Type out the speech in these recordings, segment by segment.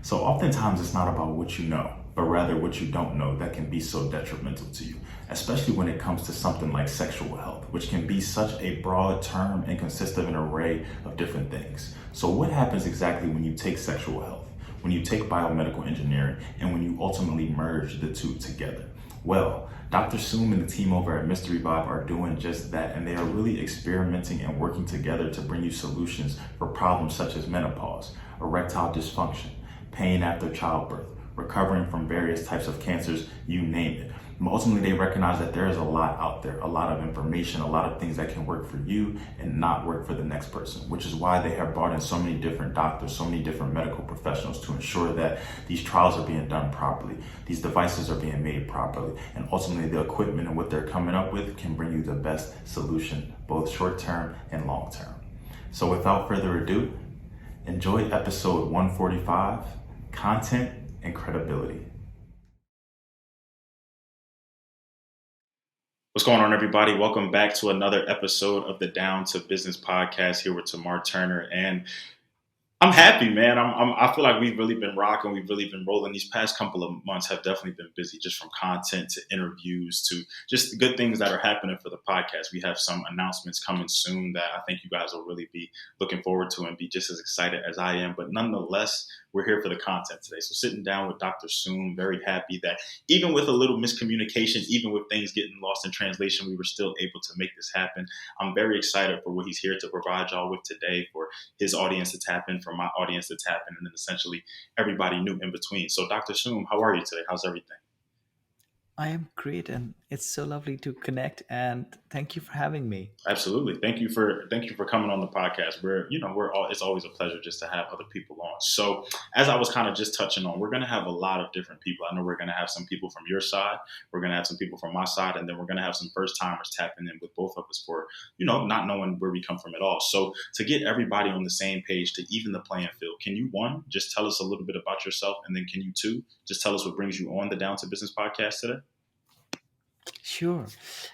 So oftentimes it's not about what you know, but rather what you don't know that can be so detrimental to you, especially when it comes to something like sexual health, which can be such a broad term and consist of an array of different things. So what happens exactly when you take sexual health, when you take biomedical engineering, and when you ultimately merge the two together? Well, Dr. Soum and the team over at MysteryVibe are doing just that, and they are really experimenting and working together to bring you solutions for problems such as menopause, erectile dysfunction, pain after childbirth, recovering from various types of cancers, you name it. But ultimately, they recognize that there is a lot out there, a lot of information, a lot of things that can work for you and not work for the next person, which is why they have brought in so many different doctors, so many different medical professionals to ensure that these trials are being done properly, these devices are being made properly, and ultimately the equipment and what they're coming up with can bring you the best solution, both short term and long term. So without further ado, enjoy episode 145, Content and Credibility. What's going on, everybody? Welcome back to another episode of the Down to Business podcast here with Tamar Turner. And I'm happy, man. I feel like we've really been rocking. We've really been rolling. These past couple of months have definitely been busy, just from content to interviews to just the good things that are happening for the podcast. We have some announcements coming soon that I think you guys will really be looking forward to and be just as excited as I am. But nonetheless, we're here for the content today. So sitting down with Dr. Soum, very happy that even with a little miscommunication, even with things getting lost in translation, we were still able to make this happen. I'm very excited for what he's here to provide y'all with today, for his audience to tap in, for my audience to tap in, and then essentially everybody new in between. So Dr. Soum, how are you today? How's everything? I am great, and it's so lovely to connect. And thank you for having me. Absolutely. Thank you for coming on the podcast. It's always a pleasure just to have other people on. So as I was kind of just touching on, we're gonna have a lot of different people. I know we're gonna have some people from your side, we're gonna have some people from my side, and then we're gonna have some first timers tapping in with both of us for, not knowing where we come from at all. So to get everybody on the same page, to even the playing field, can you, one, just tell us a little bit about yourself, and then can you, two, just tell us what brings you on the Down to Business podcast today? Sure.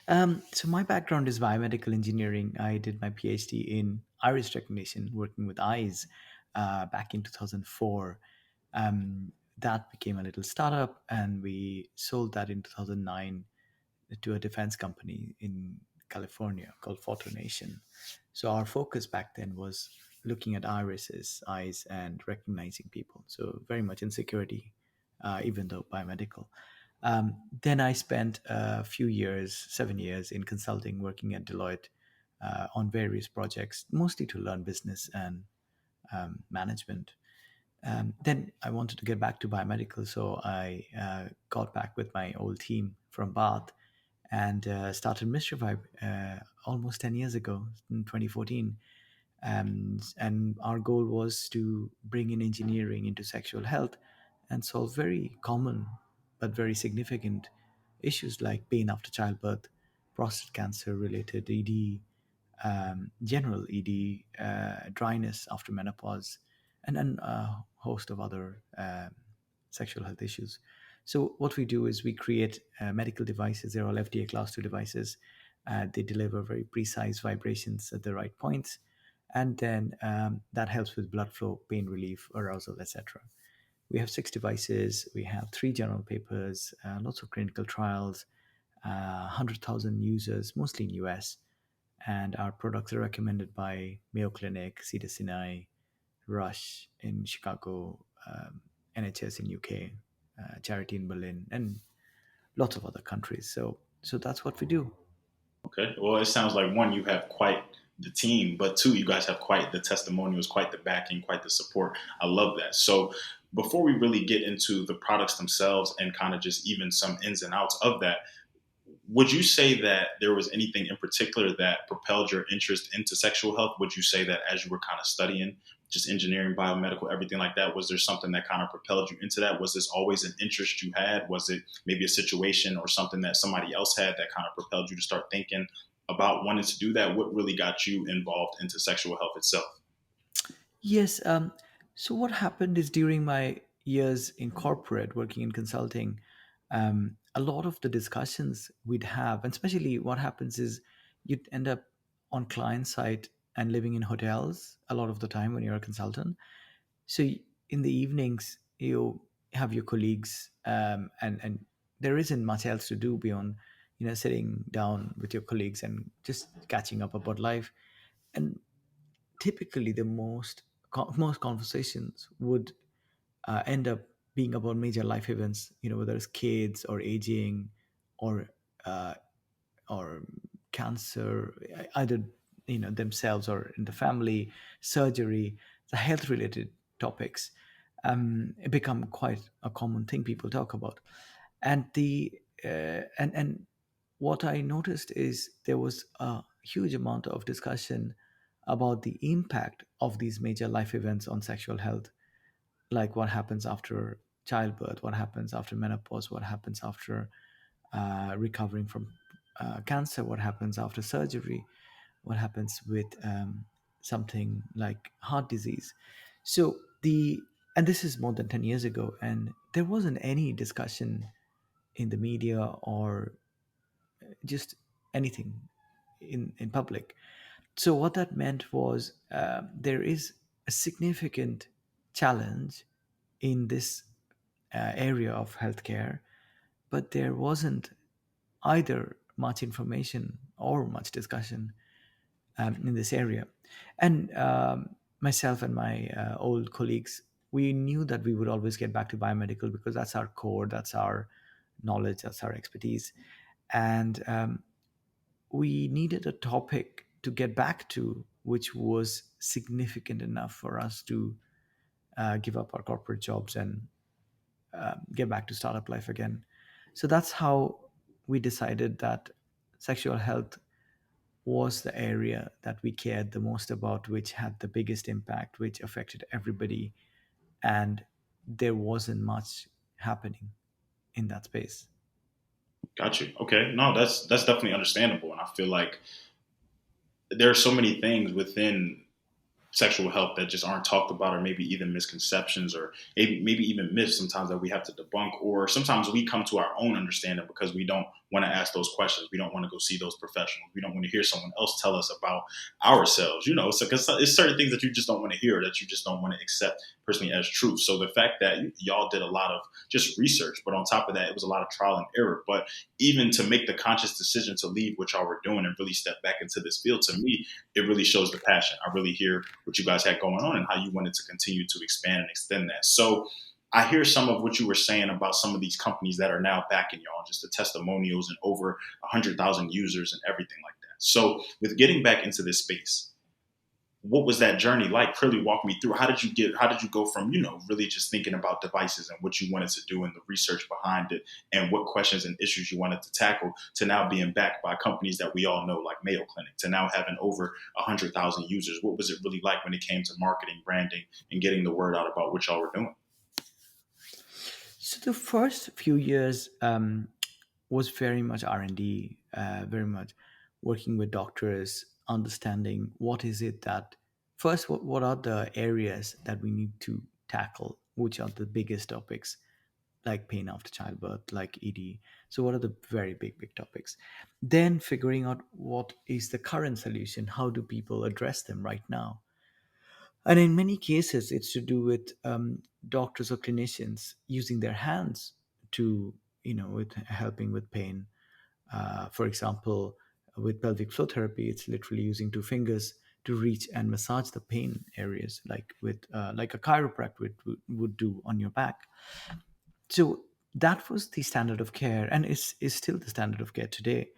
So my background is biomedical engineering. I did my PhD in iris recognition, working with eyes, back in 2004. That became a little startup, and we sold that in 2009 to a defense company in California called Nation. So our focus back then was looking at irises, eyes, and recognizing people. So very much in security, even though biomedical. Then I spent a few years, 7 years, in consulting, working at Deloitte on various projects, mostly to learn business and management. Then I wanted to get back to biomedical, so I got back with my old team from Bath and started MysteryVibe almost 10 years ago in 2014. And our goal was to bring in engineering into sexual health and solve very common but very significant issues like pain after childbirth, prostate cancer related ED, general ED, dryness after menopause, and then a host of other sexual health issues. So what we do is we create medical devices. They're all FDA class 2 devices. They deliver very precise vibrations at the right points, and then that helps with blood flow, pain relief, arousal, etc. We have 6 devices. We have 3 journal papers, lots of clinical trials, 100,000 users, mostly in US. And our products are recommended by Mayo Clinic, Cedars-Sinai, Rush in Chicago, NHS in UK, Charity in Berlin, and lots of other countries. So that's what we do. Okay. Well, it sounds like, one, you have quite the team, but two, you guys have quite the testimonials, quite the backing, quite the support. I love that. So before we really get into the products themselves and kind of just even some ins and outs of that, would you say that there was anything in particular that propelled your interest into sexual health? Would you say that as you were kind of studying just engineering, biomedical, everything like that, was there something that kind of propelled you into that? Was this always an interest you had? Was it maybe a situation or something that somebody else had that kind of propelled you to start thinking about wanting to do that? What really got you involved into sexual health itself? Yes. So what happened is during my years in corporate, working in consulting, a lot of the discussions we'd have, and especially what happens is you'd end up on client side and living in hotels a lot of the time when you're a consultant. So in the evenings, you have your colleagues, and there isn't much else to do beyond sitting down with your colleagues and just catching up about life. And typically the most conversations would end up being about major life events, whether it's kids or aging or uh, or cancer, either themselves or in the family, surgery, the health related topics become quite a common thing people talk about. And the and what I noticed is there was a huge amount of discussion about the impact of these major life events on sexual health, like what happens after childbirth, what happens after menopause, what happens after recovering from cancer, what happens after surgery, what happens with something like heart disease. So the and this is more than 10 years ago, and there wasn't any discussion in the media or just anything in public. So what that meant was there is a significant challenge in this area of healthcare, but there wasn't either much information or much discussion in this area. And myself and my old colleagues, we knew that we would always get back to biomedical because that's our core, that's our knowledge, that's our expertise. And we needed a topic to get back to, which was significant enough for us to give up our corporate jobs and get back to startup life again. So that's how we decided that sexual health was the area that we cared the most about, which had the biggest impact, which affected everybody, and there wasn't much happening in that space. Got you. Okay. No, that's definitely understandable. And I feel like there are so many things within sexual health that just aren't talked about, or maybe even misconceptions, or maybe even myths sometimes that we have to debunk, or sometimes we come to our own understanding because we don't want to ask those questions. We don't want to go see those professionals. We don't want to hear someone else tell us about ourselves, so because it's certain things that you just don't want to hear, that you just don't want to accept personally as truth. So the fact that y'all did a lot of just research, but on top of that, it was a lot of trial and error. But even to make the conscious decision to leave what y'all were doing and really step back into this field, to me, it really shows the passion. I really hear what you guys had going on and how you wanted to continue to expand and extend that. So I hear some of what you were saying about some of these companies that are now backing y'all, just the testimonials and over 100,000 users and everything like that. So with getting back into this space, what was that journey like? Really walk me through. How did you go from, really just thinking about devices and what you wanted to do and the research behind it and what questions and issues you wanted to tackle, to now being backed by companies that we all know, like Mayo Clinic, to now having over 100,000 users? What was it really like when it came to marketing, branding, and getting the word out about what y'all were doing? So the first few years was very much R&D, very much working with doctors, understanding what is it that first, what are the areas that we need to tackle, which are the biggest topics, like pain after childbirth, like ED. So what are the very big topics? Then figuring out what is the current solution, how do people address them right now? And in many cases, it's to do with doctors or clinicians using their hands to, with helping with pain. For example, with pelvic floor therapy, it's literally using two fingers to reach and massage the pain areas, like a chiropractor would do on your back. So that was the standard of care, and is still the standard of care today.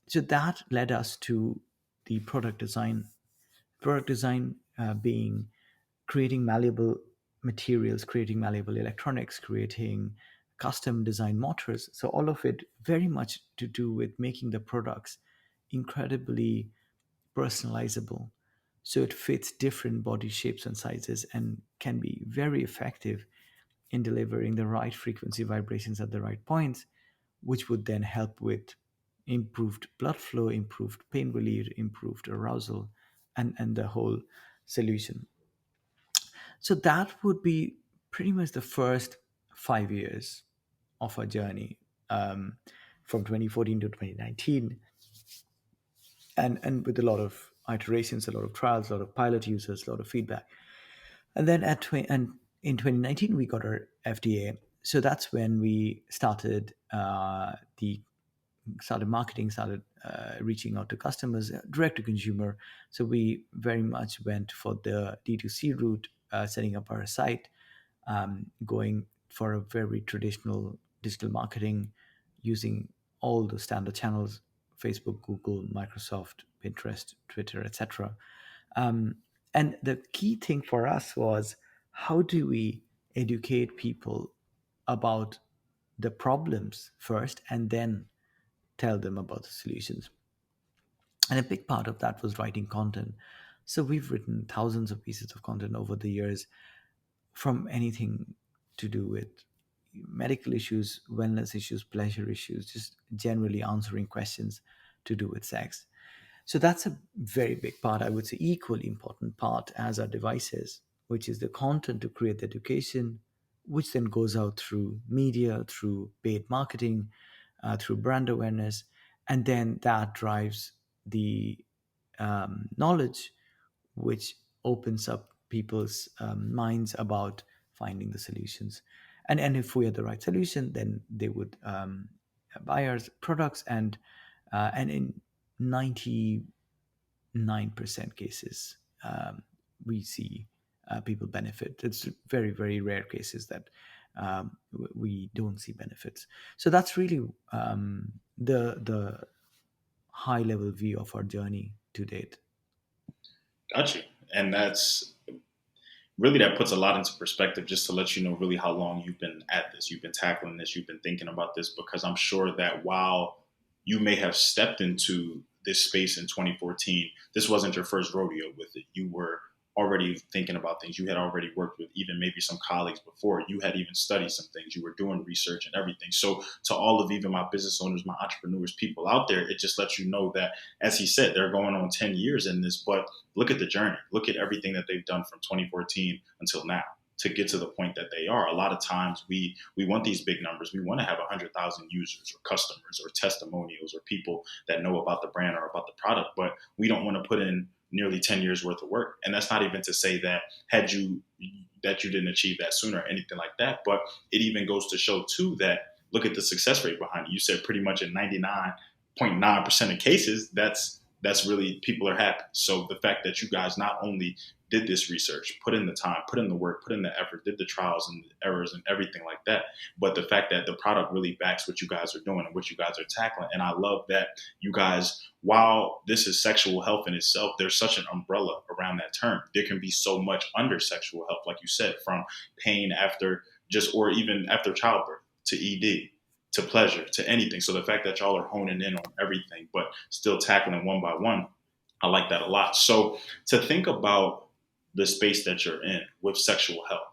So that led us to the product design. Product design being creating malleable materials, creating malleable electronics, creating custom design motors. So all of it very much to do with making the products incredibly personalizable. So it fits different body shapes and sizes and can be very effective in delivering the right frequency vibrations at the right points, which would then help with improved blood flow, improved pain relief, improved arousal, and the whole solution. So that would be pretty much the first 5 years of our journey, um, from 2014 to 2019, and with a lot of iterations, a lot of trials, a lot of pilot users, a lot of feedback. And then in 2019 we got our FDA. So that's when we started the started marketing, started reaching out to customers, direct to consumer. So we very much went for the D2C route, setting up our site, going for a very traditional digital marketing, using all the standard channels: Facebook, Google, Microsoft, Pinterest, Twitter, etc. Um, and the key thing for us was, how do we educate people about the problems first and then tell them about the solutions? And a big part of that was writing content. So we've written thousands of pieces of content over the years, from anything to do with medical issues, wellness issues, pleasure issues, just generally answering questions to do with sex. So that's a very big part, I would say, equally important part as our devices, which is the content to create the education, which then goes out through media, through paid marketing, through brand awareness, and then that drives the knowledge, which opens up people's minds about finding the solutions. And if we had the right solution, then they would buy our products, and in 99% cases, we see people benefit. It's very, very rare cases that we don't see benefits. So that's really the high level view of our journey to date. Got you. And that's really, that puts a lot into perspective, just to let you know really how long you've been at this, you've been tackling this, you've been thinking about this, because I'm sure that while you may have stepped into this space in 2014, this wasn't your first rodeo with it. You were already thinking about things. You had already worked with even maybe some colleagues before. You had even studied some things. You were doing research and everything. So to all of even my business owners, my entrepreneurs, people out there, it just lets you know that, as he said, they're going on 10 years in this, but look at the journey. Look at everything that they've done from 2014 until now to get to the point that they are. A lot of times we want these big numbers. We want to have 100,000 users or customers or testimonials or people that know about the brand or about the product, but we don't want to put in nearly 10 years worth of work. And that's not even to say that you didn't achieve that sooner or anything like that, but it even goes to show too that look at the success rate behind it. You said pretty much in 99.9% of cases, that's really, people are happy. So the fact that you guys not only did this research, put in the time, put in the work, put in the effort, did the trials and the errors and everything like that, but the fact that the product really backs what you guys are doing and what you guys are tackling. And I love that you guys, while this is sexual health in itself, there's such an umbrella around that term. There can be so much under sexual health, like you said, from pain after just, or even after childbirth, to ED, to pleasure, to anything. So the fact that y'all are honing in on everything, but still tackling one by one, I like that a lot. So to think about the space that you're in with sexual health,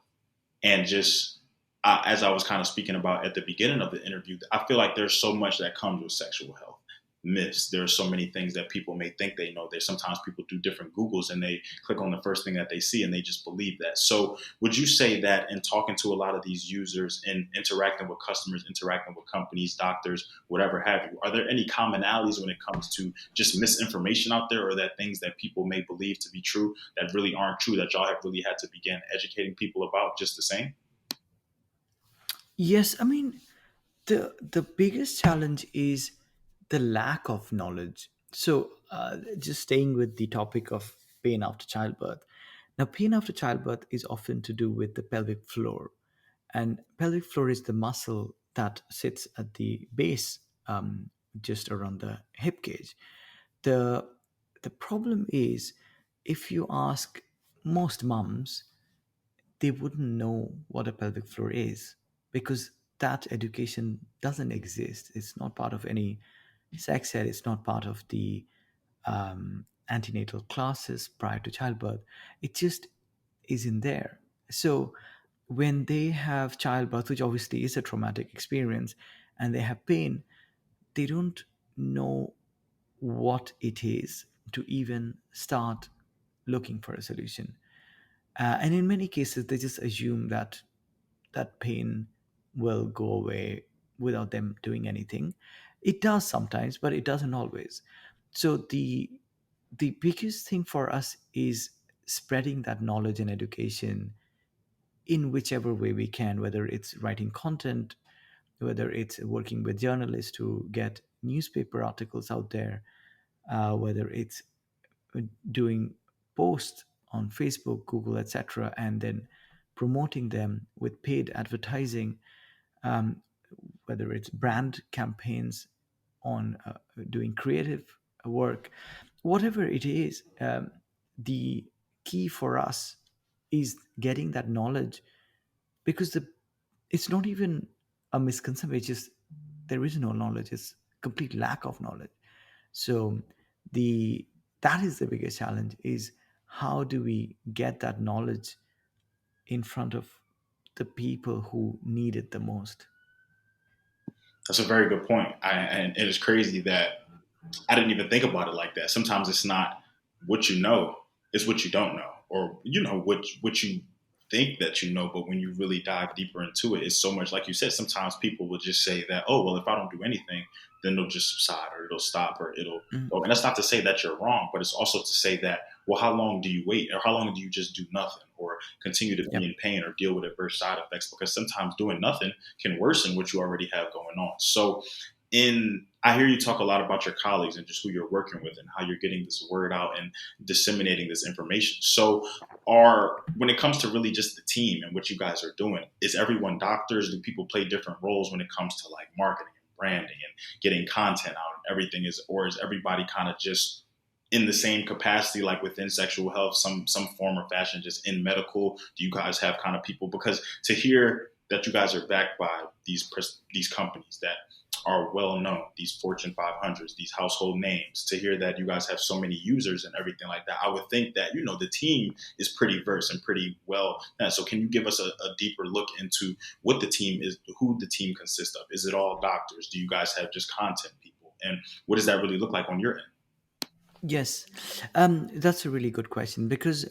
and just as I was kind of speaking about at the beginning of the interview, I feel like there's so much that comes with sexual health myths. There are so many things that people may think they know. There's sometimes people do different Googles and they click on the first thing that they see and they just believe that. So would you say that in talking to a lot of these users and interacting with customers, interacting with companies, doctors, whatever have you, are there any commonalities when it comes to just misinformation out there, or that things that people may believe to be true that really aren't true, that y'all have really had to begin educating people about just the same? Yes, I mean, the biggest challenge is the lack of knowledge. So just staying with the topic of pain after childbirth. Now, pain after childbirth is often to do with the pelvic floor, and pelvic floor is the muscle that sits at the base, just around the hip cage. The the problem is, if you ask most moms, they wouldn't know what a pelvic floor is, because that education doesn't exist. It's not part of any sex ed. It's not part of the antenatal classes prior to childbirth. It just isn't there. So when they have childbirth, which obviously is a traumatic experience, and they have pain, they don't know what it is to even start looking for a solution. And in many cases, they just assume that that pain will go away without them doing anything. It does sometimes, but it doesn't always. So the biggest thing for us is spreading that knowledge and education in whichever way we can, whether it's writing content, whether it's working with journalists to get newspaper articles out there, whether it's doing posts on Facebook, Google, etc., and then promoting them with paid advertising, um, whether it's brand campaigns on doing creative work, whatever it is, the key for us is getting that knowledge, because it's not even a misconception. It's just there is no knowledge. It's complete lack of knowledge. So the that is the biggest challenge, is how do we get that knowledge in front of the people who need it the most. That's a very good point. And it is crazy that I didn't even think about it like that. Sometimes it's not what you know, it's what you don't know, or you know what you think that you know. But when you really dive deeper into it, it's so much. Like you said, sometimes people will just say that, oh well, if I don't do anything, then it'll just subside, or it'll stop, or it'll. Mm, Oh, and that's not to say that you're wrong, but it's also to say that, well, how long do you wait, or how long do you just do nothing, or continue to be yep. in pain, or deal with adverse side effects? Because sometimes doing nothing can worsen what you already have going on. So in I hear you talk a lot about your colleagues and just who you're working with and how you're getting this word out and disseminating this information. So are when it comes to really just the team and what you guys are doing, is everyone doctors? Do people play different roles when it comes to like marketing and branding and getting content out and everything, is or is everybody kind of just in the same capacity, like within sexual health, some form or fashion, just in medical? Do you guys have kind of people? Because to hear that you guys are backed by these companies that are well known, these Fortune 500s, these household names, to hear that you guys have so many users and everything like that, I would think that, you know, the team is pretty versed and pretty well. So can you give us a deeper look into what the team is, who the team consists of? Is it all doctors? Do you guys have just content people? And what does that really look like on your end? Yes, that's a really good question, because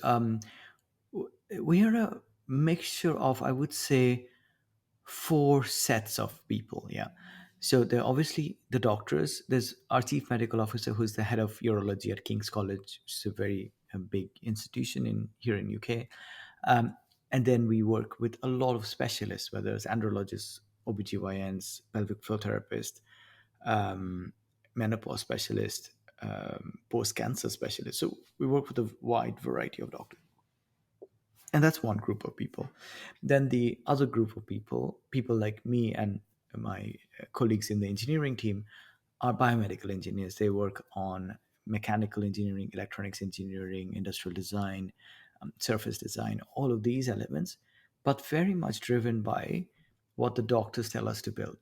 we are a mixture of, I would say, four sets of people. Yeah. So there are obviously the doctors. There's our chief medical officer, who's the head of urology at King's College, which is a very big institution in here in UK. Um, and then we work with a lot of specialists, whether it's andrologists, OBGYNs, pelvic floor therapists, um, menopause specialists, post-cancer specialists. So we work with a wide variety of doctors. And that's one group of people. Then the other group of people, people like me and my colleagues in the engineering team, are biomedical engineers. They work on mechanical engineering, electronics engineering, industrial design, surface design, all of these elements, but very much driven by what the doctors tell us to build.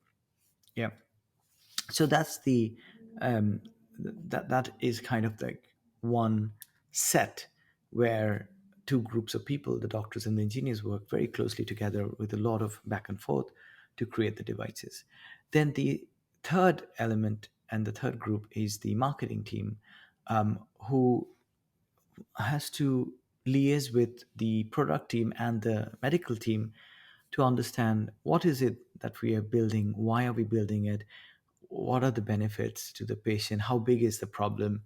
Yeah. So that's the um, that is kind of like one set where two groups of people, the doctors and the engineers, work very closely together with a lot of back and forth to create the devices. Then the third element and the third group is the marketing team, who has to liaise with the product team and the medical team to understand what is it that we are building, why are we building it, what are the benefits to the patient, how big is the problem,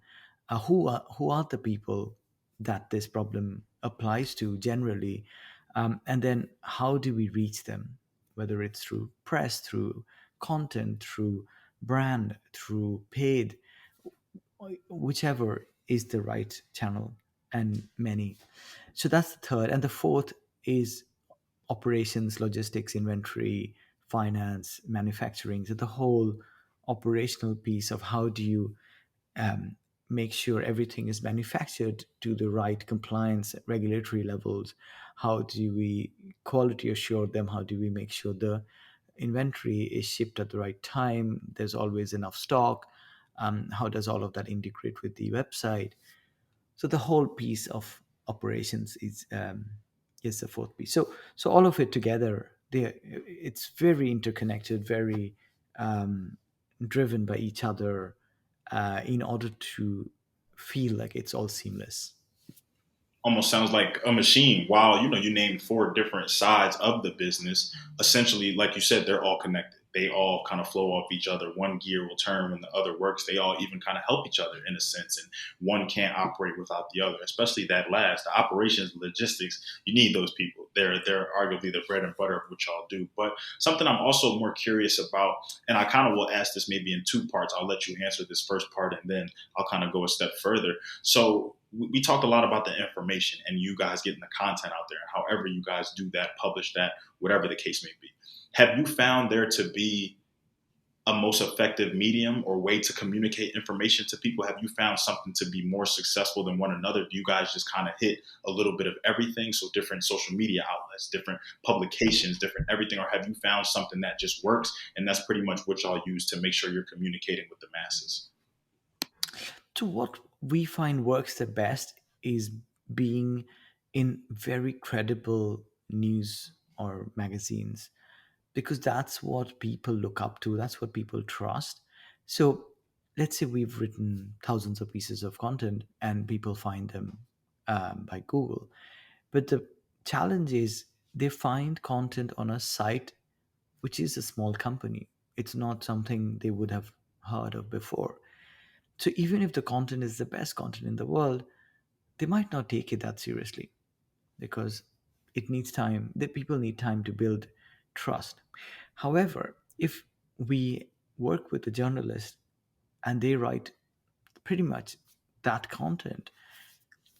who are the people that this problem applies to generally, and then how do we reach them, whether it's through press, through content, through brand, through paid, whichever is the right channel, and many. So that's the third. And the fourth is operations, logistics, inventory, finance, manufacturing. So the whole operational piece of how do you um, make sure everything is manufactured to the right compliance regulatory levels. How do we quality assure them? How do we make sure the inventory is shipped at the right time? There's always enough stock. How does all of that integrate with the website? So the whole piece of operations is the fourth piece. So all of it together, it's very interconnected, very driven by each other, in order to feel like it's all seamless. Almost sounds like a machine. While you know you named four different sides of the business, essentially, like you said, they're all connected. They all kind of flow off each other. One gear will turn when the other works. They all even kind of help each other in a sense, and one can't operate without the other. Especially that last, the operations, logistics. You need those people. they're arguably the bread and butter of what y'all do. But something I'm also more curious about, and I kind of will ask this maybe in two parts. I'll let you answer this first part, and then I'll kind of go a step further. So we talked a lot about the information and you guys getting the content out there, and however you guys do that, publish that, whatever the case may be. Have you found there to be a most effective medium or way to communicate information to people? Have you found something to be more successful than one another? Do you guys just kind of hit a little bit of everything? So different social media outlets, different publications, different everything, or have you found something that just works and that's pretty much what y'all use to make sure you're communicating with the masses? So what we find works the best is being in very credible news or magazines, because that's what people look up to, that's what people trust. So let's say we've written thousands of pieces of content and people find them by Google. But the challenge is they find content on a site which is a small company. It's not something they would have heard of before. So even if the content is the best content in the world, they might not take it that seriously, because it needs time. The people need time to build trust. However, if we work with a journalist and they write pretty much that content,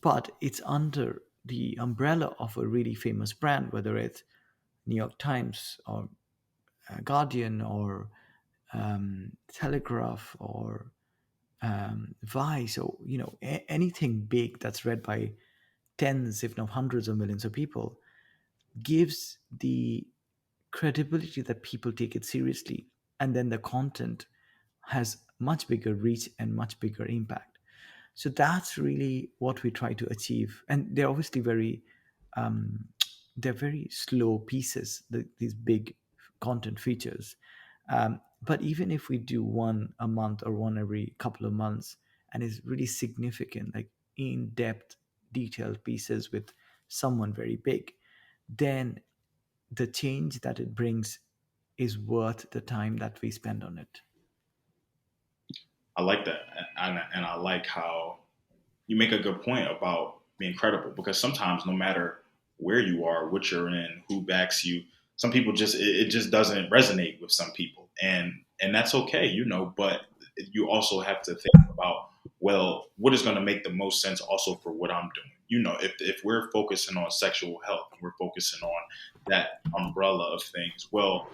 but it's under the umbrella of a really famous brand, whether it's New York Times or Guardian or Telegraph or Vice, or anything big that's read by tens, if not hundreds of millions of people, gives the credibility that people take it seriously, and then the content has much bigger reach and much bigger impact. So that's really what we try to achieve, and they're obviously um, they're very slow pieces, these big content features. But even if we do one a month or one every couple of months, and it's really significant, like in-depth detailed pieces with someone very big, then the change that it brings is worth the time that we spend on it. I like that. And I like how you make a good point about being credible, because sometimes no matter where you are, what you're in, who backs you, some people just it just doesn't resonate with some people, and that's okay, but you also have to think about, well, what is going to make the most sense also for what I'm doing. If we're focusing on sexual health and we're focusing on that umbrella of things, well,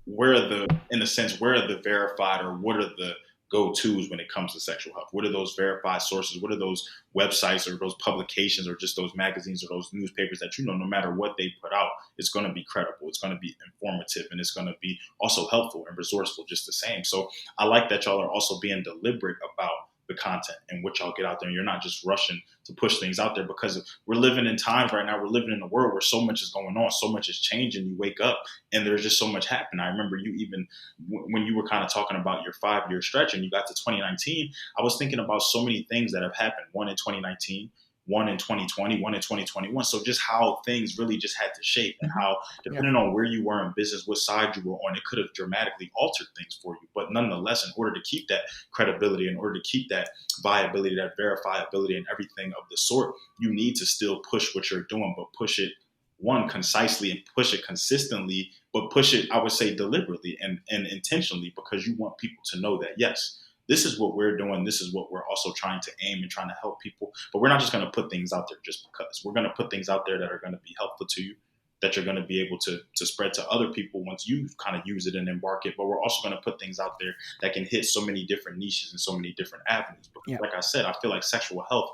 where are the in a sense where are the verified, or what are the go-to's when it comes to sexual health? What are those verified sources? What are those websites or those publications or just those magazines or those newspapers that no matter what they put out, it's going to be credible, it's going to be informative, and it's going to be also helpful and resourceful just the same. So I like that y'all are also being deliberate about the content and what y'all get out there, and you're not just rushing to push things out there, because we're living in times right now, we're living in a world where so much is going on, so much is changing. You wake up and there's just so much happening. I remember you even when you were kind of talking about your 5 year stretch and you got to 2019, I was thinking about so many things that have happened. One in 2019, one in 2020, one in 2021. So just how things really just had to shape, and Mhm. how Yeah. depending on where you were in business, what side you were on, it could have dramatically altered things for you. But nonetheless, in order to keep that credibility, in order to keep that viability, that verifiability, and everything of the sort, you need to still push what you're doing, but push it one concisely and push it consistently, but push it, I would say, deliberately and intentionally, because you want people to know that, yes, this is what we're doing. This is what we're also trying to aim and trying to help people. But we're not just going to put things out there just because. We're going to put things out there that are going to be helpful to you, that you're going to be able to spread to other people once you kind of use it and embark it. But we're also going to put things out there that can hit so many different niches and so many different avenues. Because, Yeah. like I said, I feel like sexual health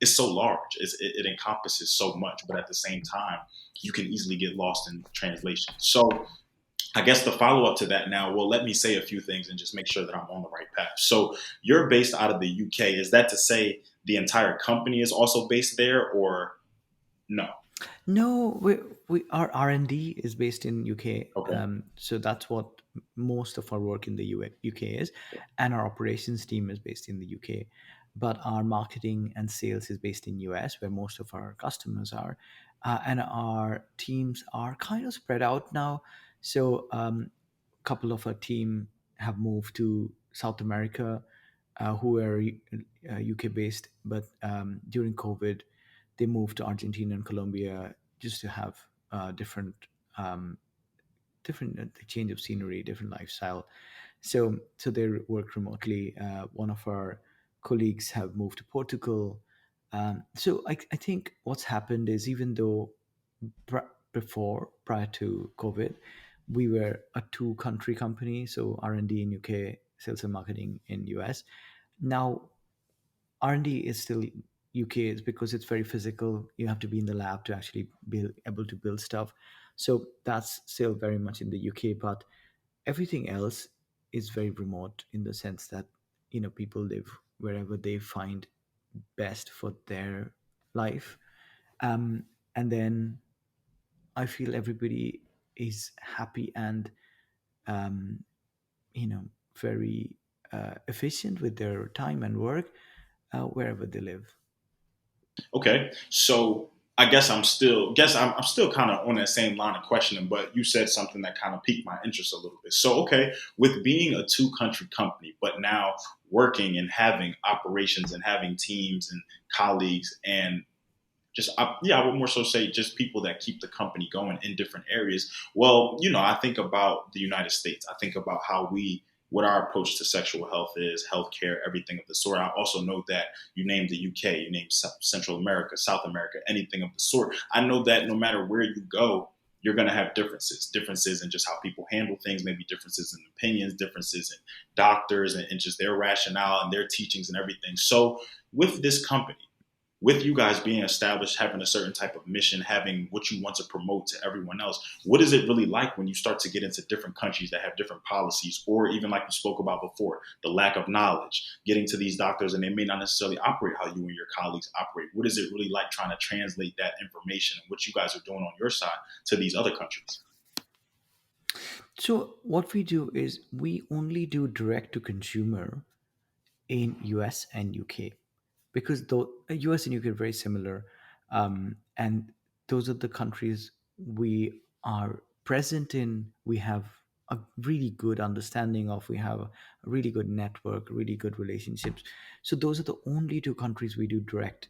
is so large. It encompasses so much, but at the same time, you can easily get lost in translation. So I guess the follow up to that now, well, let me say a few things and just make sure that I'm on the right path. So you're based out of the UK. Is that to say the entire company is also based there, or no? No, we our R&D is based in UK, Okay. so that's what most of our work in the UK is, and our operations team is based in the UK, but our marketing and sales is based in US, where most of our customers are, and our teams are kind of spread out now. So a couple of our team have moved to South America, who are UK based, but during COVID, they moved to Argentina and Colombia. just to have different um, change of scenery, different lifestyle. So they work remotely. One of our colleagues have moved to Portugal. So I think what's happened is, even though prior to COVID, we were a two country company, so R&D in UK, sales and marketing in US. Now R&D is still UK, is because it's very physical. You have to be in the lab to actually be able to build stuff. So that's still very much in the UK, but everything else is very remote, in the sense that people live wherever they find best for their life. And then I feel everybody is happy and um, you know very efficient with their time and work, wherever they live. Okay, so I guess I'm still kind of on that same line of questioning, but you said something that kind of piqued my interest a little bit. So okay, with being a two country company, but now working and having operations and having teams and colleagues and just yeah, I would more so say just people that keep the company going in different areas. Well, I think about the United States. I think about what our approach to sexual health is, healthcare, everything of the sort. I also know that you named the UK, you named Central America, South America, anything of the sort. I know that no matter where you go, you're going to have differences in just how people handle things, maybe differences in opinions, differences in doctors and just their rationale and their teachings and everything. So with this company, with you guys being established, having a certain type of mission, having what you want to promote to everyone else, what is it really like when you start to get into different countries that have different policies, or even like you spoke about before, the lack of knowledge, getting to these doctors and they may not necessarily operate how you and your colleagues operate? What is it really like trying to translate that information and what you guys are doing on your side to these other countries? So what we do is we only do direct to consumer in US and UK, because the US and UK are very similar, and those are the countries we are present in. We have a really good understanding of. We have a really good network, really good relationships. So those are the only two countries we do direct.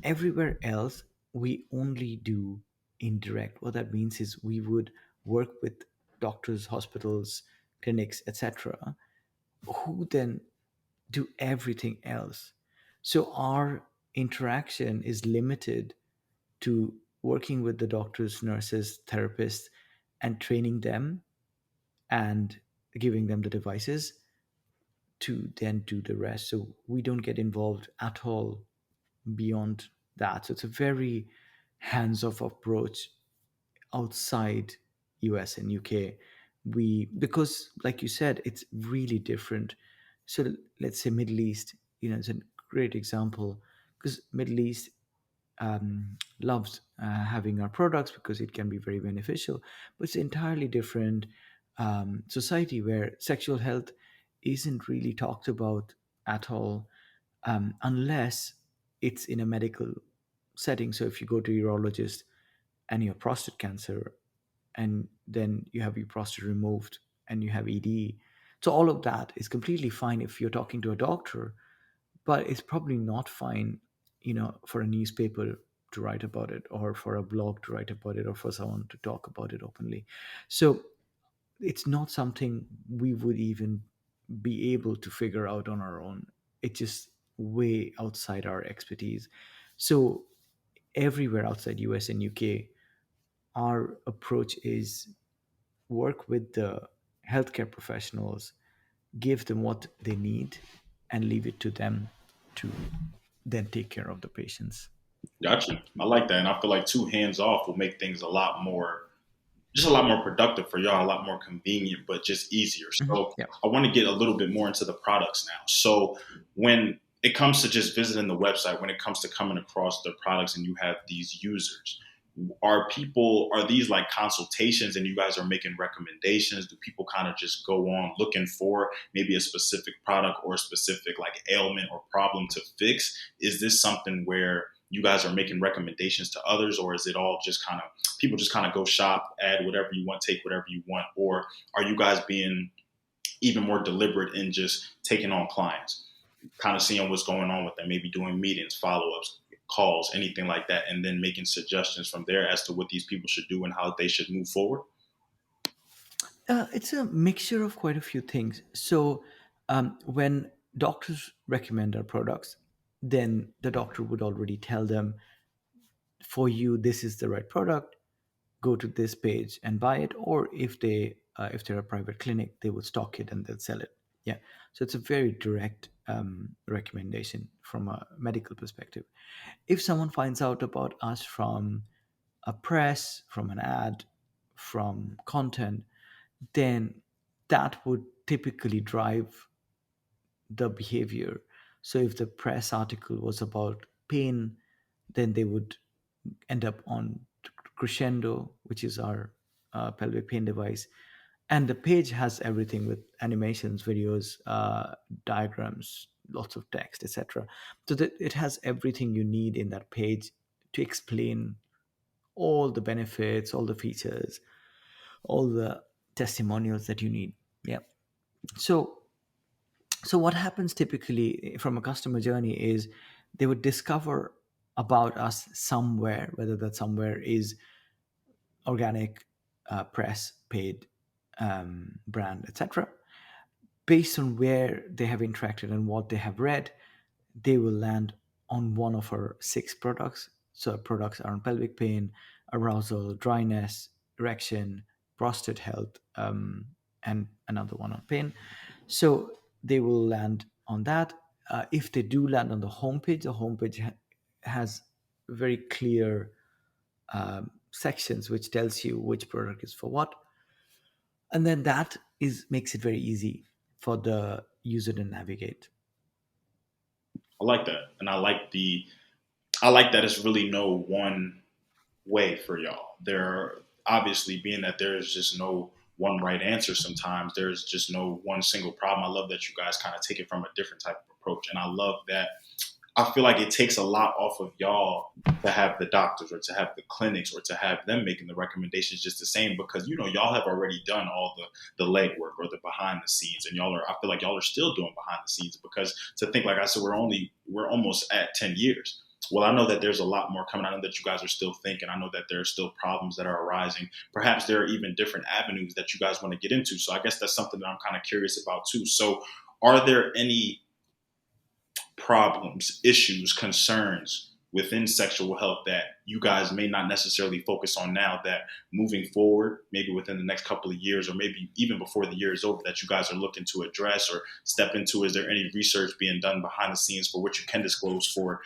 Everywhere else, we only do indirect. What that means is we would work with doctors, hospitals, clinics, etc., who then do everything else. So our interaction is limited to working with the doctors, nurses, therapists, and training them and giving them the devices to then do the rest. So we don't get involved at all beyond that. So it's a very hands off approach outside US and UK. We, because like you said, it's really different. So let's say Middle East, it's a great example, because Middle East loves having our products because it can be very beneficial, but it's entirely different society where sexual health isn't really talked about at all, unless it's in a medical setting. So if you go to a urologist and you have prostate cancer, and then you have your prostate removed and you have ED. So all of that is completely fine if you're talking to a doctor, but it's probably not fine, for a newspaper to write about it, or for a blog to write about it, or for someone to talk about it openly. So it's not something we would even be able to figure out on our own. It's just way outside our expertise. So everywhere outside US and UK, our approach is work with the healthcare professionals, give them what they need, and leave it to them to then take care of the patients. Gotcha. I like that. And I feel like two hands off will make things just a lot more productive for y'all, a lot more convenient, but just easier. Mhm. So Yeah. I want to get a little bit more into the products now. So when it comes to just visiting the website, when it comes to coming across the products and you have these users, are these like consultations and you guys are making recommendations? Do people kind of just go on looking for maybe a specific product or a specific like ailment or problem to fix? Is this something where you guys are making recommendations to others, or is it all just kind of people just kind of go shop, add whatever you want, take whatever you want? Or are you guys being even more deliberate in just taking on clients, kind of seeing what's going on with them, maybe doing meetings, follow ups? calls, anything like that, and then making suggestions from there as to what these people should do and how they should move forward? It's a mixture of quite a few things. So, when doctors recommend our products, then the doctor would already tell them, for you, this is the right product. Go to this page and buy it. Or if they're a private clinic, they will stock it and they'll sell it. Yeah. So it's a very direct recommendation from a medical perspective. If someone finds out about us from a press, from an ad, from content, then that would typically drive the behavior. So if the press article was about pain, then they would end up on Crescendo, which is our pelvic pain device. And the page has everything with animations, videos, diagrams, lots of text, etc. So that it has everything you need in that page to explain all the benefits, all the features, all the testimonials that you need. Yeah. So what happens typically from a customer journey is they would discover about us somewhere, whether that somewhere is organic, press, paid, brand, etc. Based on where they have interacted and what they have read, they will land on one of our six products. So our products are on pelvic pain, arousal, dryness, erection, prostate health, and another one on pain. So they will land on that. If they do land on the homepage has very clear sections which tells you which product is for what, and then that is makes it very easy for the user to navigate. I like that, and I like that it's really no one way for y'all. There, obviously, being that there's just no one right answer. Sometimes there's just no one single problem. I love that you guys kind of take it from a different type of approach, and I love that. I feel like it takes a lot off of y'all to have the doctors or to have the clinics or to have them making the recommendations just the same, because y'all have already done all the legwork or the behind the scenes, and y'all are, I feel like y'all are still doing behind the scenes, because to think, like I said, we're almost at 10 years. Well, I know that there's a lot more coming. I know that you guys are still thinking. I know that there are still problems that are arising. Perhaps there are even different avenues that you guys want to get into. So I guess that's something that I'm kind of curious about too. So are there any problems, issues, concerns within sexual health that you guys may not necessarily focus on now, that moving forward, maybe within the next couple of years, or maybe even before the year is over, that you guys are looking to address or step into? Is there any research being done behind the scenes for what you can disclose for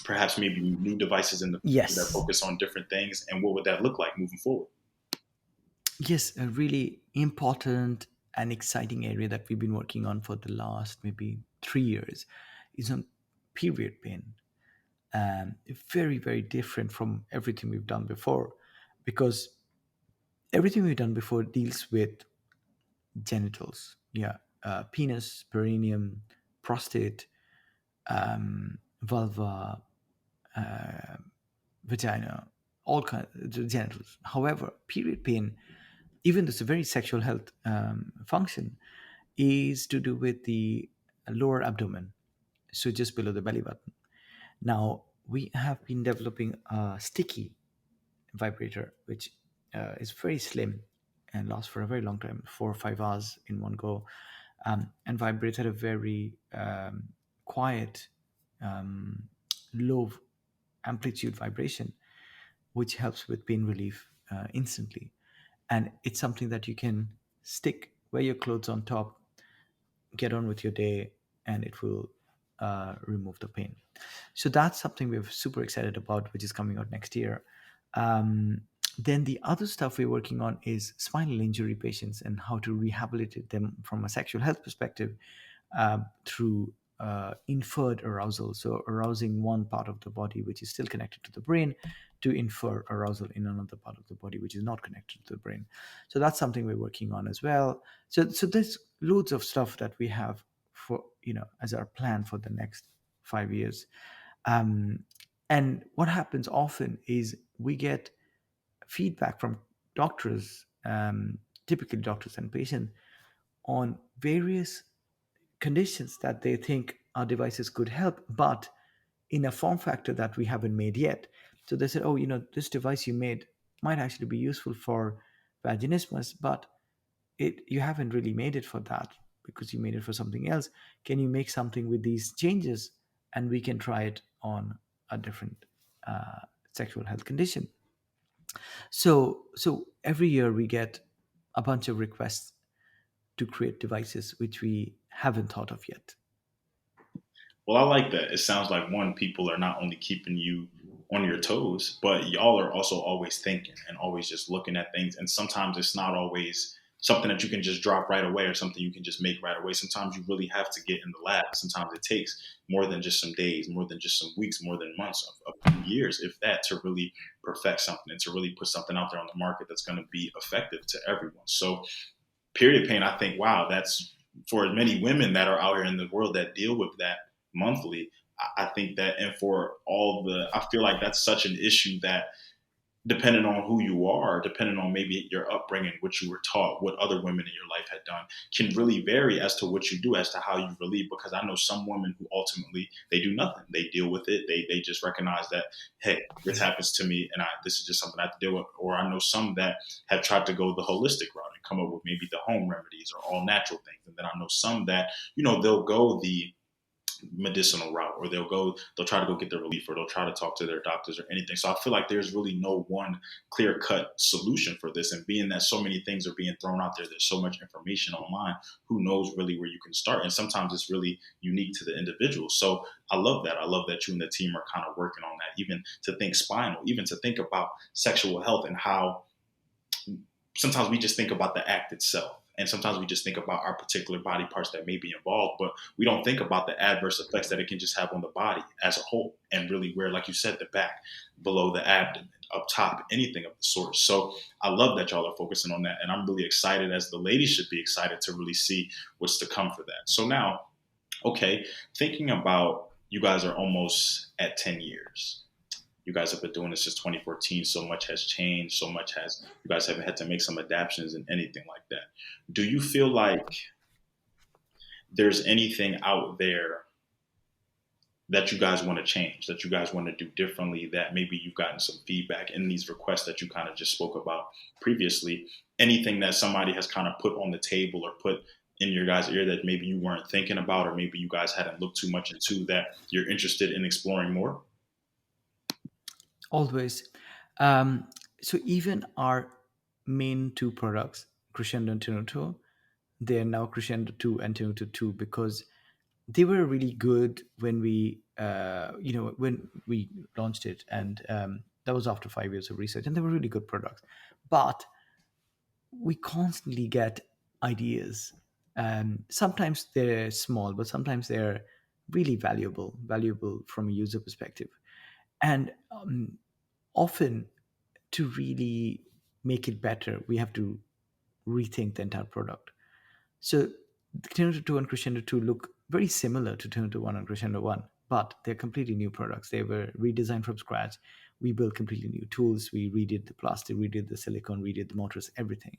perhaps maybe new devices in the future that Yes. focus on different things? And what would that look like moving forward? Yes, a really important and exciting area that we've been working on for the last maybe 3 years is on period pain. Very, very different from everything we've done before, because everything we've done before deals with genitals. Yeah. Penis, perineum, prostate, vulva, vagina, all kinds of genitals. However, period pain, even though it's a very sexual health function, is to do with the lower abdomen, so just below the belly button. Now, we have been developing a sticky vibrator, which is very slim and lasts for a very long time, 4 or 5 hours in one go, and vibrates at a very quiet, um, low amplitude vibration, which helps with pain relief instantly. And it's something that you can stick, wear your clothes on top, get on with your day, and it will remove the pain. So that's something we're super excited about, which is coming out next year. Um, then the other stuff we're working on is spinal injury patients and how to rehabilitate them from a sexual health perspective, through inferred arousal. So arousing one part of the body which is still connected to the brain, to infer arousal in another part of the body which is not connected to the brain. So that's something we're working on as well. So there's loads of stuff that we have for, as our plan for the next 5 years. um, and what happens often is we get feedback from doctors, typically doctors and patients, on various conditions that they think our devices could help, but in a form factor that we haven't made yet. So they said, oh, this device you made might actually be useful for vaginismus, but you haven't really made it for that because you made it for something else. Can you make something with these changes, and we can try it on a different uh, sexual health condition? So every year we get a bunch of requests to create devices which we haven't thought of yet. Well, I like that. It sounds like one, people are not only keeping you on your toes, but y'all are also always thinking and always just looking at things. And sometimes it's not always something that you can just drop right away or something you can just make right away. Sometimes you really have to get in the lab. Sometimes it takes more than just some days, more than just some weeks, more than months, a few years, if that, to really perfect something and to really put something out there on the market that's going to be effective to everyone. So period pain, I think, wow, that's for as many women that are out here in the world that deal with that monthly. I think that, and for all I feel like that's such an issue that, depending on who you are, depending on maybe your upbringing, what you were taught, what other women in your life had done, can really vary as to what you do, as to how you relieve. Because I know some women who ultimately they do nothing, they deal with it, they just recognize that, hey, this happens to me, and this is just something I have to deal with. Or I know some that have tried to go the holistic route and come up with maybe the home remedies or all natural things, and then I know some that they'll go the medicinal route, or they'll try to go get their relief, or they'll try to talk to their doctors or anything. So I feel like there's really no one clear cut solution for this. And being that so many things are being thrown out there, there's so much information online, who knows really where you can start? And sometimes it's really unique to the individual. So I love that. I love that you and the team are kind of working on that, even to think spinal, even to think about sexual health, and how sometimes we just think about the act itself. And sometimes we just think about our particular body parts that may be involved, but we don't think about the adverse effects that it can just have on the body as a whole. And really where, like you said, the back, below the abdomen, up top, anything of the sort. So I love that y'all are focusing on that. And I'm really excited, as the ladies should be excited, to really see what's to come for that. So now, okay, thinking about, you guys are almost at 10 years. You guys have been doing this since 2014. So much has changed. You guys haven't had to make some adaptations and anything like that. Do you feel like there's anything out there that you guys want to change, that you guys want to do differently, that maybe you've gotten some feedback in these requests that you kind of just spoke about previously? Anything that somebody has kind of put on the table or put in your guys' ear that maybe you weren't thinking about, or maybe you guys hadn't looked too much into, that you're interested in exploring more? Always. So even our main two products, Crescendo and Tenuto, they are now Crescendo 2 and Tenuto 2, because they were really good when when we launched it, and that was after 5 years of research, and they were really good products. But we constantly get ideas. Sometimes they're small, but sometimes they're really valuable from a user perspective. And often, to really make it better, we have to rethink the entire product. So Tenuto 2 and Crescendo 2 look very similar to Tenuto 1 and Crescendo 1, but they're completely new products. They were redesigned from scratch. We built completely new tools. We redid the plastic, redid the silicone, redid the motors, everything.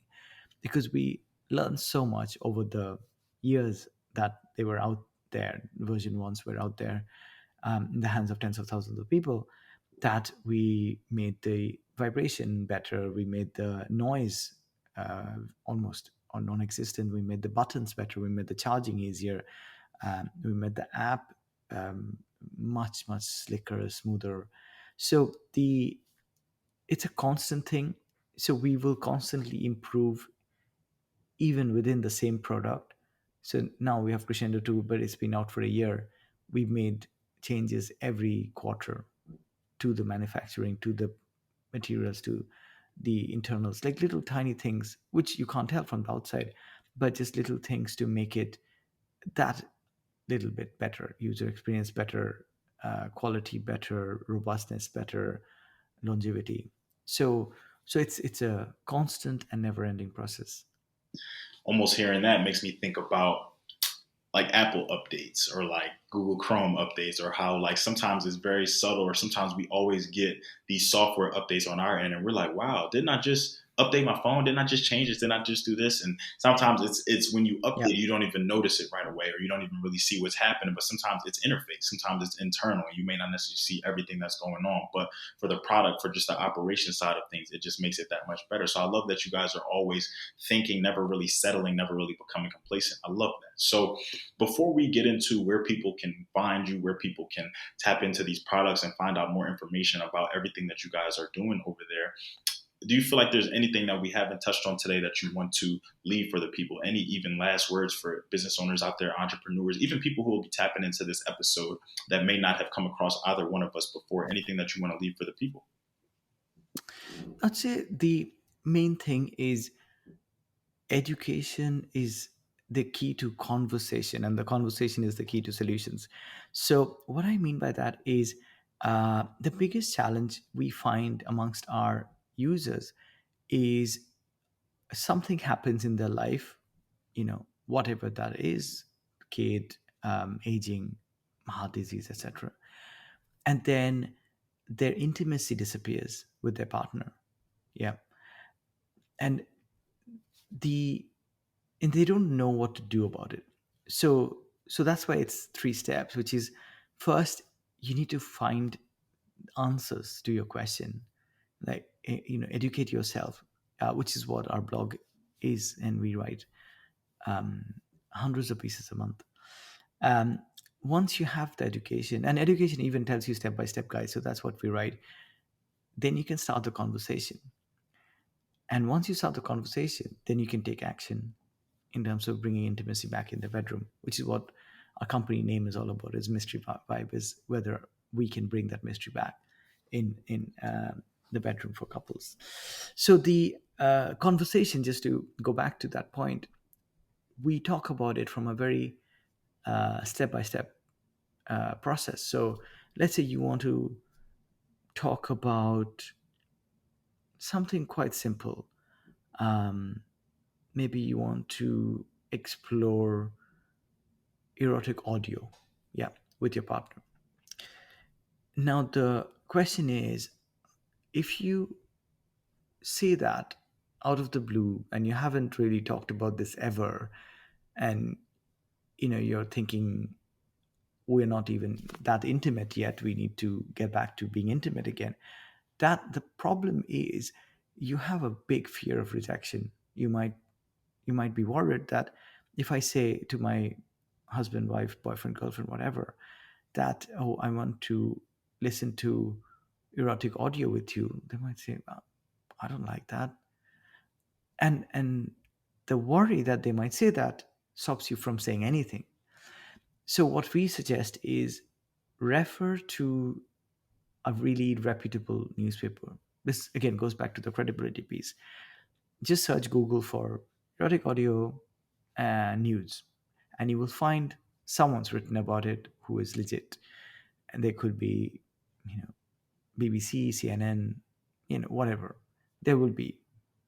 Because we learned so much over the years that they were out there, version 1s were out there, in the hands of tens of thousands of people, that we made the vibration better, we made the noise almost or non-existent, we made the buttons better, we made the charging easier, we made the app much slicker, smoother. So it's a constant thing. So we will constantly improve even within the same product. So now we have Crescendo 2, but it's been out for a year. We've made changes every quarter to the manufacturing, to the materials, to the internals, like little tiny things which you can't tell from the outside, but just little things to make it that little bit better, user experience better, quality better, robustness better, longevity. So it's a constant and never ending process. Almost hearing that makes me think about like Apple updates or like Google Chrome updates, or how like sometimes it's very subtle, or sometimes we always get these software updates on our end and we're like, wow, didn't I just update my phone? Didn't I just change this? Didn't I just do this? And sometimes it's when you update, Yeah. you don't even notice it right away, or you don't even really see what's happening. But sometimes it's interface, sometimes it's internal, and you may not necessarily see everything that's going on. But for the product, for just the operation side of things, it just makes it that much better. So I love that you guys are always thinking, never really settling, never really becoming complacent. I love that. So before we get into where people can find you, where people can tap into these products and find out more information about everything that you guys are doing over there, do you feel like there's anything that we haven't touched on today that you want to leave for the people? Any even last words for business owners out there, entrepreneurs, even people who will be tapping into this episode that may not have come across either one of us before? Anything that you want to leave for the people? I'd say the main thing is education is the key to conversation, and the conversation is the key to solutions. So, what I mean by that is the biggest challenge we find amongst our users is something happens in their life, whatever that is, kid, aging, heart disease, etc. And then their intimacy disappears with their partner. Yeah. And the and they don't know what to do about it. So that's why it's three steps, which is first you need to find answers to your question, like educate yourself, which is what our blog is, and we write hundreds of pieces a month. um, Once you have the education, and education even tells you step by step guides, so that's what we write, then you can start the conversation. And once you start the conversation, then you can take action in terms of bringing intimacy back in the bedroom, which is what our company name is all about. Is mystery vibe, is whether we can bring that mystery back in the bedroom for couples. So the conversation, just to go back to that point, we talk about it from a very step by step process. So let's say you want to talk about something quite simple. Um, Maybe you want to explore erotic audio, yeah, with your partner. Now the question is, if you say that out of the blue and you haven't really talked about this ever, and you're thinking we're not even that intimate yet, we need to get back to being intimate again, that the problem is you have a big fear of rejection. You might be worried that if I say to my husband, wife, boyfriend, girlfriend, whatever, that, oh, I want to listen to erotic audio with you, they might say, "Well, I don't like that." And the worry that they might say that stops you from saying anything. So what we suggest is refer to a really reputable newspaper. This again goes back to the credibility piece. Just search Google for erotic audio news, and you will find someone's written about it who is legit. And they could be, you know, BBC, CNN, whatever. There will be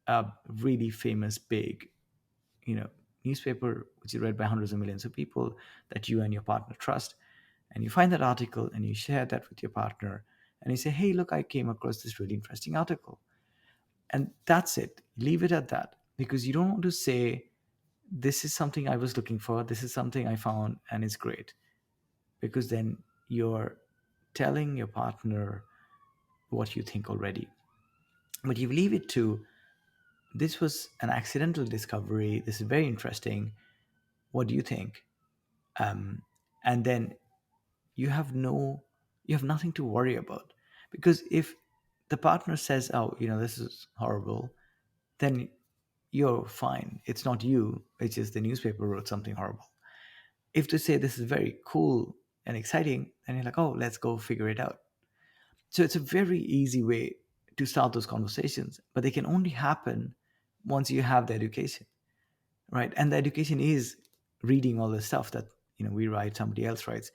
a really famous, big, you know, newspaper which is read by hundreds of millions of people that you and your partner trust. And you find that article and you share that with your partner, and you say, "Hey, look, I came across this really interesting article." And that's it. Leave it at that, because you don't want to say, "This is something I was looking for. This is something I found and it's great," because then you're telling your partner what you think already. But you leave it to, "This was an accidental discovery. This is very interesting. What do you think?" Um, and then you have no, you have nothing to worry about, because if the partner says, "Oh, this is horrible," then you're fine. It's not you. It's just the newspaper wrote something horrible. If they say this is very cool and exciting, then you're like, "Oh, let's go figure it out." So it's a very easy way to start those conversations, but they can only happen once you have the education, right? And the education is reading all the stuff that we write, somebody else writes.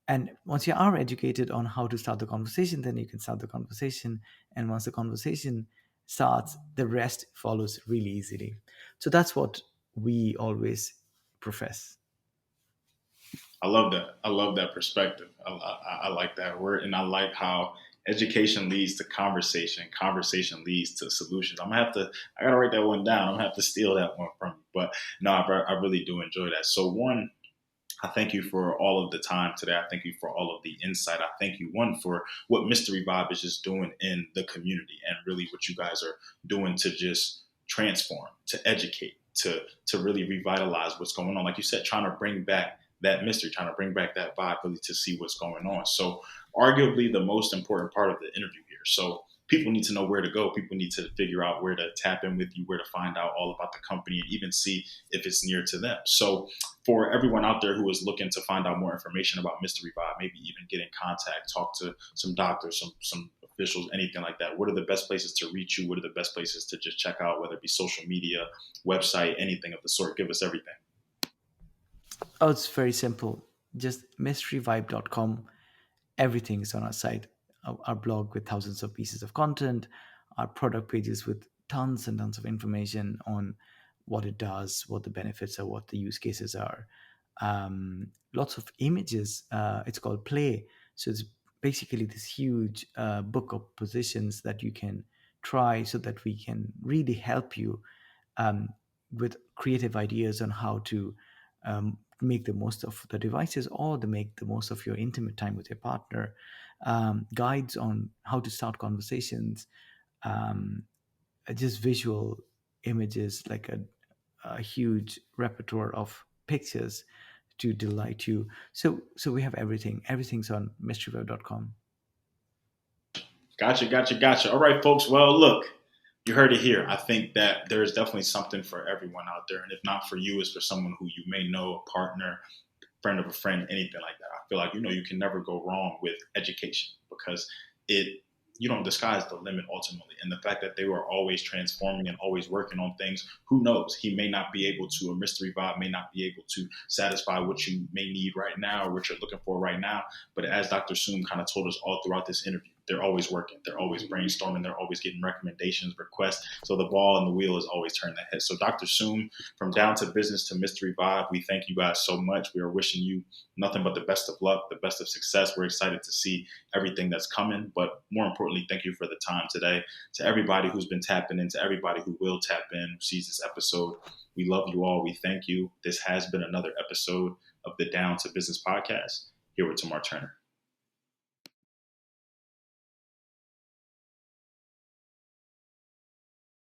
And once you are educated on how to start the conversation, then you can start the conversation. And once the conversation starts, the rest follows really easily. So that's what we always profess. I love that. I love that perspective. I like that word, and I like how Education leads to conversation. Conversation leads to solutions. I gotta write that one down. I'm gonna have to steal that one from you. But no, I really do enjoy that. So one, I thank you for all of the time today. I thank you for all of the insight. I thank you, one, for what Mystery Vibe is just doing in the community and really what you guys are doing to just transform, to educate, to really revitalize what's going on. Like you said, trying to bring back that mystery, trying to bring back that vibe, really to see what's going on. So arguably the most important part of the interview here. So people need to know where to go. People need to figure out where to tap in with you, where to find out all about the company, and even see if it's near to them. So for everyone out there who is looking to find out more information about Mystery Vibe, maybe even get in contact, talk to some doctors, some officials, anything like that, what are the best places to reach you? What are the best places to just check out, whether it be social media, website, anything of the sort? Give us everything. Oh, it's very simple. Just mysteryvibe.com. Everything is on our site. Our blog with thousands of pieces of content, our product pages with tons and tons of information on what it does, what the benefits are, what the use cases are. Lots of images. It's called Play. So it's basically this huge book of positions that you can try so that we can really help you um, with creative ideas on how to make the most of the devices or to make the most of your intimate time with your partner, guides on how to start conversations, um, just visual images, like a huge repertoire of pictures to delight you. So we have everything. Everything's on mysteryweb.com. Gotcha. All right, folks. Well, look, you heard it here. I think that there is definitely something for everyone out there. And if not for you, it's for someone who you may know, a partner, friend of a friend, anything like that. I feel like, you can never go wrong with education because you don't disguise the limit ultimately. And the fact that they were always transforming and always working on things, who knows? He may not be able to, a Mystery Vibe may not be able to satisfy what you may need right now or what you're looking for right now. But as Dr. Soum kind of told us all throughout this interview, they're always working. They're always brainstorming. They're always getting recommendations, requests. So the ball and the wheel is always turning ahead. So Dr. Soum, from Down to Business to Mystery Vibe, we thank you guys so much. We are wishing you nothing but the best of luck, the best of success. We're excited to see everything that's coming. But more importantly, thank you for the time today. To everybody who's been tapping in, to everybody who will tap in, who sees this episode, we love you all. We thank you. This has been another episode of the Down to Business podcast here with Tamar Turner.